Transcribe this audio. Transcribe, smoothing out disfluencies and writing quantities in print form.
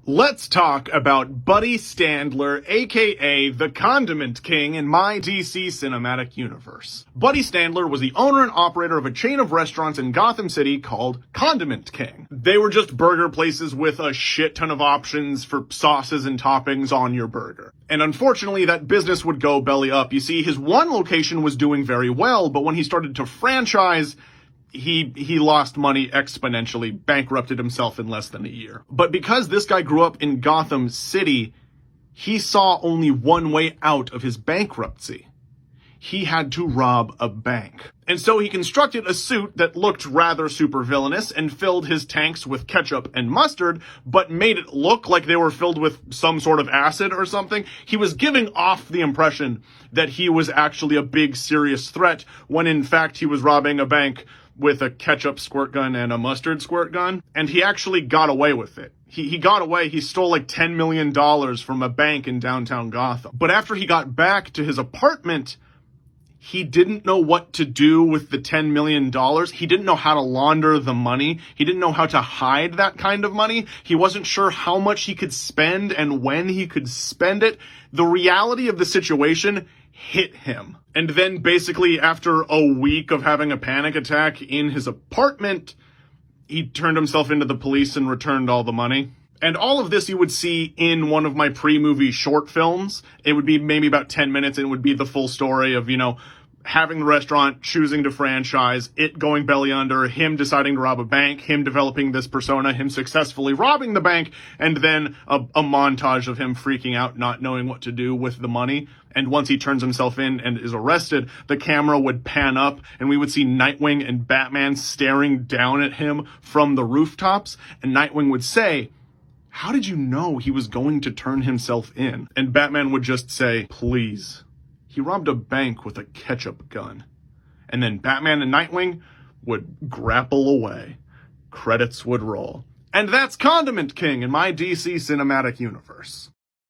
Let's talk about Buddy Standler, aka the Condiment King in my DC cinematic universe. Buddy Standler was the owner and operator of a chain of restaurants in Gotham City called Condiment King. They were just burger places with a shit ton of options for sauces and toppings on your burger. And unfortunately, that business would go belly up. You see, his one location was doing very well, but when he started to franchise, he lost money exponentially, bankrupted himself in less than a year. But because this guy grew up in Gotham City, he saw only one way out of his bankruptcy. He had to rob a bank. And so he constructed a suit that looked rather supervillainous and filled his tanks with ketchup and mustard, but made it look like they were filled with some sort of acid or something. He was giving off the impression that he was actually a big, serious threat, when in fact he was robbing a bank with a ketchup squirt gun and a mustard squirt gun. And he actually got away with it. He got away. He stole like $10 million from a bank in downtown Gotham. But after he got back to his apartment, he didn't know what to do with the $10 million. He didn't know how to launder the money. He didn't know how to hide that kind of money. He wasn't sure how much he could spend and when he could spend it. The reality of the situation hit him. And then basically after a week of having a panic attack in his apartment, he turned himself into the police and returned all the money. And all of this you would see in one of my pre-movie short films. It would be maybe about 10 minutes, and it would be the full story of, having the restaurant, choosing to franchise, it going belly under, him deciding to rob a bank, him developing this persona, him successfully robbing the bank, and then a montage of him freaking out, not knowing what to do with the money. And once he turns himself in and is arrested, the camera would pan up and we would see Nightwing and Batman staring down at him from the rooftops. And Nightwing would say, "How did you know he was going to turn himself in?" And Batman would just say, "Please. He robbed a bank with a ketchup gun." And then Batman and Nightwing would grapple away. Credits would roll. And that's Condiment King in my DC cinematic universe.